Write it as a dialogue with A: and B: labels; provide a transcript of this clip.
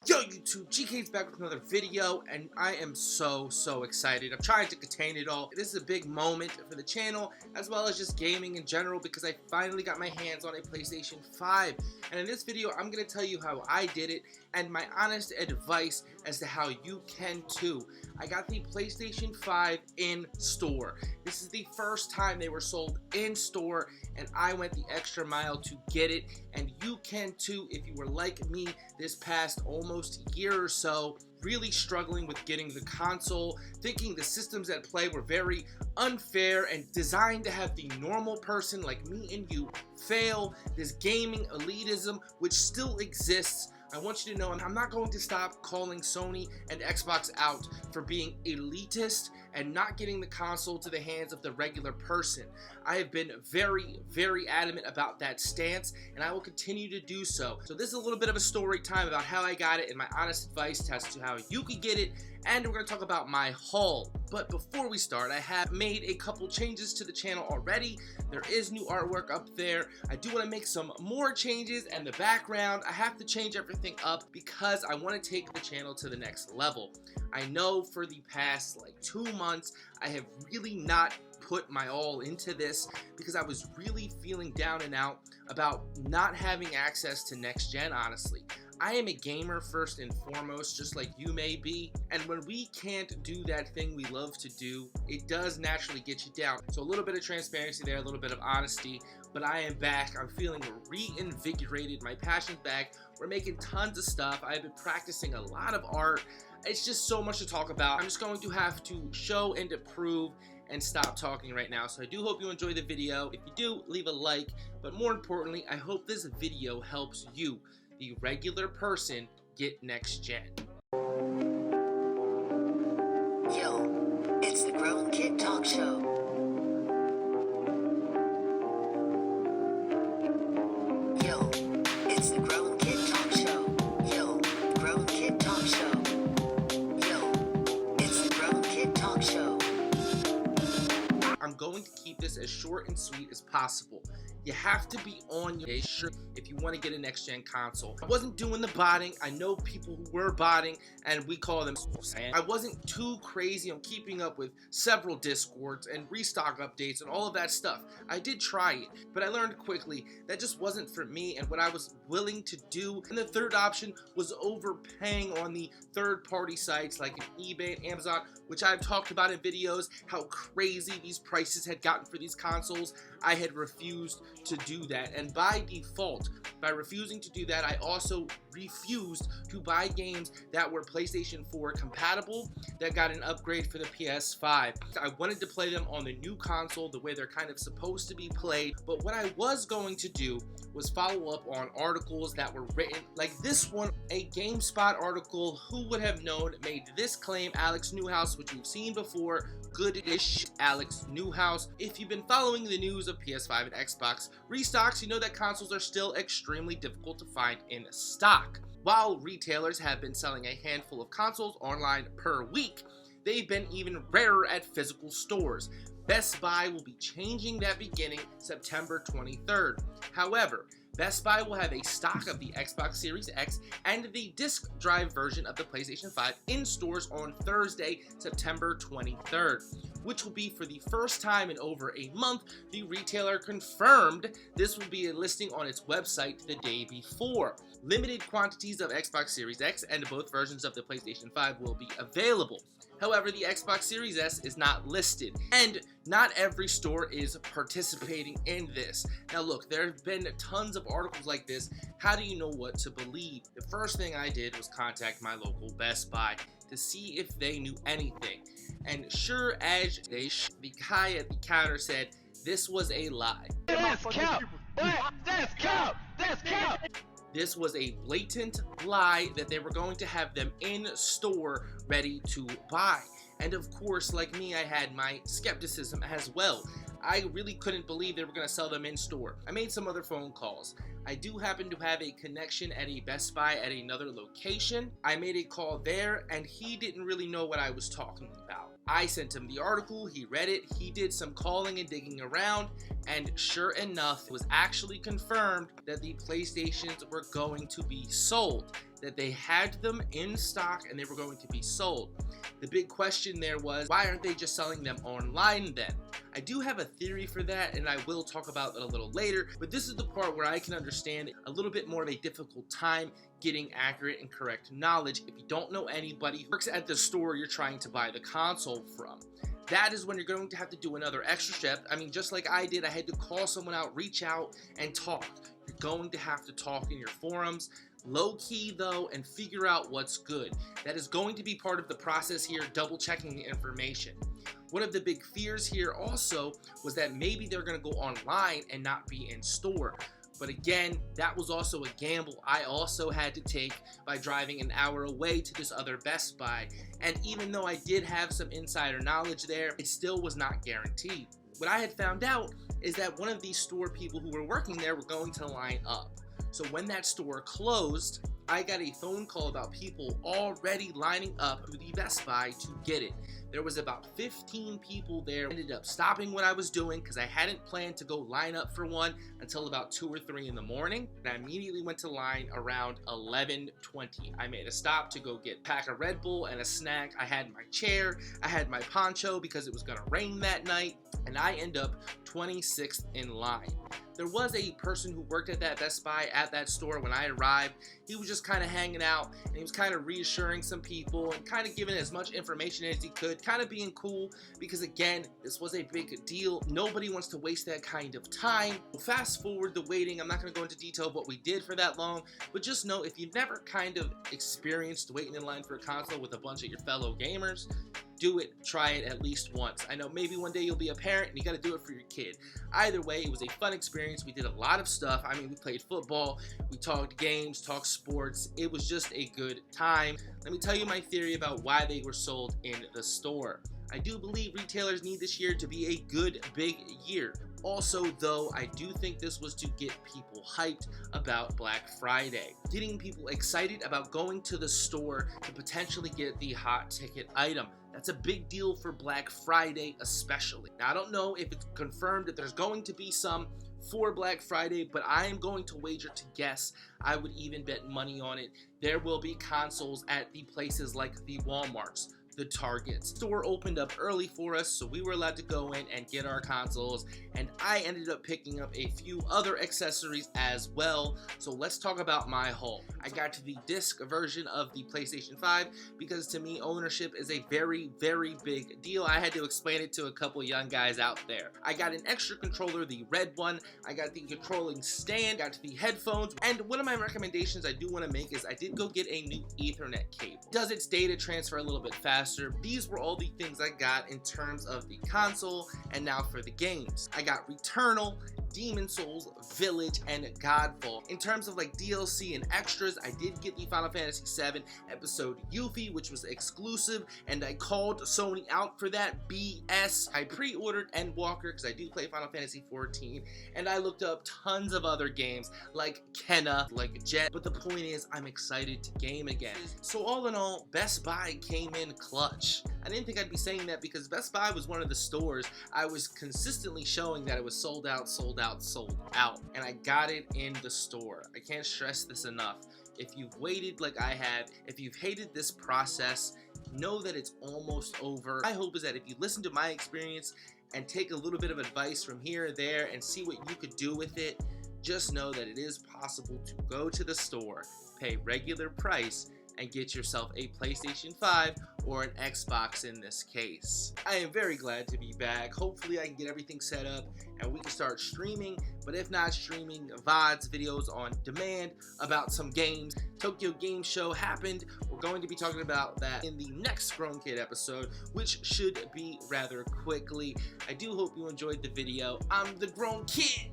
A: Yo YouTube, GK's back with another video and I am so excited. I'm trying to contain it all. This is a big moment for the channel as well as just gaming in general because I finally got my hands on a PlayStation 5, and in this video I'm going to tell you how I did it and my honest advice as to how you can too. I got the PlayStation 5 in store. This is the first time they were sold in store and I went the extra mile to get it, and you can too if you were like me this past almost year or so, really struggling with getting the console, thinking the systems at play were very unfair and designed to have the normal person like me and you fail. This gaming elitism which still exists. I want you to know I'm not going to stop calling Sony and Xbox out for being elitist and not getting the console to the hands of the regular person. I have been very adamant about that stance, and I will continue to do so. So this is a little bit of a story time about how I got it and my honest advice as to how you can get it, and we're going to talk about my haul. But before we start, I have made a couple changes to the channel already. There is new artwork up there. I do want to make some more changes, and the background, I have to change everything up because I want to take the channel to the next level. I know for the past like 2 months, I have really not put my all into this because I was really feeling down and out about not having access to next gen. Honestly, I am a gamer first and foremost, just like you may be, and when we can't do that thing we love to do, it does naturally get you down. So a little bit of transparency there, a little bit of honesty, but I am back. I'm feeling reinvigorated. My passion's back. We're making tons of stuff. I've been practicing a lot of art. It's just so much to talk about. I'm just going to have to show and to prove and stop talking right now. So I do hope you enjoy the video. If you do, leave a like, but more importantly, I hope this video helps you, the regular person, get next gen.
B: Yo, it's the Grown Kid Talk Show. Yo, it's the Grown Kid Talk Show. Yo, Grown Kid Talk Show. Yo, it's the Grown Kid Talk Show.
A: I'm going to keep this as short and sweet as possible. You have to be on your shirt if you want to get a next-gen console. I wasn't doing the botting. I know people who were botting, and we call them. I wasn't too crazy on keeping up with several discords and restock updates and all of that stuff. I did try it, but I learned quickly that just wasn't for me and what I was willing to do. And the third option was overpaying on the third-party sites like eBay and Amazon, which I've talked about in videos, how crazy these prices had gotten for these consoles. I had refused to do that, and by default, by refusing to do that, I also refused to buy games that were PlayStation 4 compatible that got an upgrade for the PS5. I wanted to play them on the new console the way they're kind of supposed to be played, but what I was going to do was follow up on articles that were written like this one. A Gamespot article, who would have known, made this claim. Alex Newhouse, which we've seen before, good-ish Alex Newhouse. If you've been following the news of PS5 and Xbox restocks, you know that consoles are still extremely difficult to find in stock. While retailers have been selling a handful of consoles online per week, they've been even rarer at physical stores. Best Buy will be changing that beginning September 23rd. However, Best Buy will have a stock of the Xbox Series X and the disc drive version of the PlayStation 5 in stores on Thursday, September 23rd, which will be for the first time in over a month. The retailer confirmed this will be a listing on its website the day before. Limited quantities of Xbox Series X and both versions of the PlayStation 5 will be available. However, the Xbox Series S is not listed, and not every store is participating in this. Now look, there have been tons of articles like this. How do you know what to believe? The first thing I did was contact my local Best Buy to see if they knew anything. And sure as the guy at the counter said, this was a lie.
C: That's cap! That's cap! That's cap!
A: This was a blatant lie that they were going to have them in store ready to buy. And of course, like me, I had my skepticism as well. I really couldn't believe they were going to sell them in store. I made some other phone calls. I do happen to have a connection at a Best Buy at another location. I made a call there and he didn't really know what I was talking about. I sent him the article, he read it, he did some calling and digging around, and sure enough, it was actually confirmed that the PlayStations were going to be sold. that they had them in stock and they were going to be sold. The big question there was, why aren't they just selling them online then? I do have a theory for that, and I will talk about it a little later, but this is the part where I can understand a little bit more of a difficult time getting accurate and correct knowledge if you don't know anybody who works at the store you're trying to buy the console from. That is when you're going to have to do another extra step. I mean, just like I did, I had to call someone out, reach out, and talk. You're going to have to talk in your forums, low key though, and figure out what's good. That is going to be part of the process here, double checking the information. One of the big fears here also was that maybe they're going to go online and not be in store. But again, that was also a gamble I also had to take by driving an hour away to this other Best Buy. And even though I did have some insider knowledge there, it still was not guaranteed. What I had found out is that one of these store people who were working there were going to line up. So when that store closed, I got a phone call about people already lining up to the Best Buy to get it. There was about 15 people there. I ended up stopping what I was doing because I hadn't planned to go line up for one until about 2 or 3 in the morning. And I immediately went to line around 11:20. I made a stop to go get a pack of Red Bull and a snack. I had my chair, I had my poncho because it was gonna rain that night, and I end up 26th in line. There was a person who worked at that Best Buy at that store when I arrived. He was just kind of hanging out, and he was kind of reassuring some people and kind of giving as much information as he could, kind of being cool, because again, this was a big deal. Nobody wants to waste that kind of time. Fast forward the waiting. I'm not going to go into detail of what we did for that long, but just know if you've never kind of experienced waiting in line for a console with a bunch of your fellow gamers, do it, try it at least once. I know maybe one day you'll be a parent and you got to do it for your kid. Either way, it was a fun experience. We did a lot of stuff. I mean, we played football, we talked games, talked sports. It was just a good time. Let me tell you my theory about why they were sold in the store. I do believe retailers need this year to be a good big year. Also, though, I do think this was to get people hyped about Black Friday, getting people excited about going to the store to potentially get the hot ticket item. That's a big deal for Black Friday especially. Now, I don't know if it's confirmed that there's going to be some for Black Friday, but I am going to wager to guess. I would even bet money on it. There will be consoles at the places like the Walmarts, the Targets. Store opened up early for us, so we were allowed to go in and get our consoles, and I ended up picking up a few other accessories as well. So let's talk about my haul. I got to the disc version of the PlayStation 5 because to me ownership is a very, very big deal. I had to explain it to a couple young guys out there. I got an extra controller, the red one. I got the controlling stand, got the headphones, and one of my recommendations I do want to make is I did go get a new Ethernet cable. Does its data transfer a little bit faster? These were all the things I got in terms of the console, and now for the games. I got Returnal, Demon Souls, Village, and Godfall. In terms of like DLC and extras, I did get the Final Fantasy VII episode Yuffie, which was exclusive, and I called Sony out for that BS. I pre-ordered Endwalker because I do play Final Fantasy XIV, and I looked up tons of other games like Kenna, like Jet, but the point is I'm excited to game again. So all in all, Best Buy came in clutch. I didn't think I'd be saying that because Best Buy was one of the stores I was consistently showing that it was sold out, sold out, sold out, and I got it in the store. I can't stress this enough. If you've waited like I have, if you've hated this process, know that it's almost over. My hope is that if you listen to my experience and take a little bit of advice from here or there and see what you could do with it, just know that it is possible to go to the store, pay regular price, and get yourself a PlayStation 5 or an Xbox in this case. I am very glad to be back. Hopefully I can get everything set up and we can start streaming, but if not streaming, VODs, videos on demand about some games. Tokyo Game Show happened. We're going to be talking about that in the next Grown Kid episode, which should be rather quickly. I do hope you enjoyed the video. I'm the Grown Kid.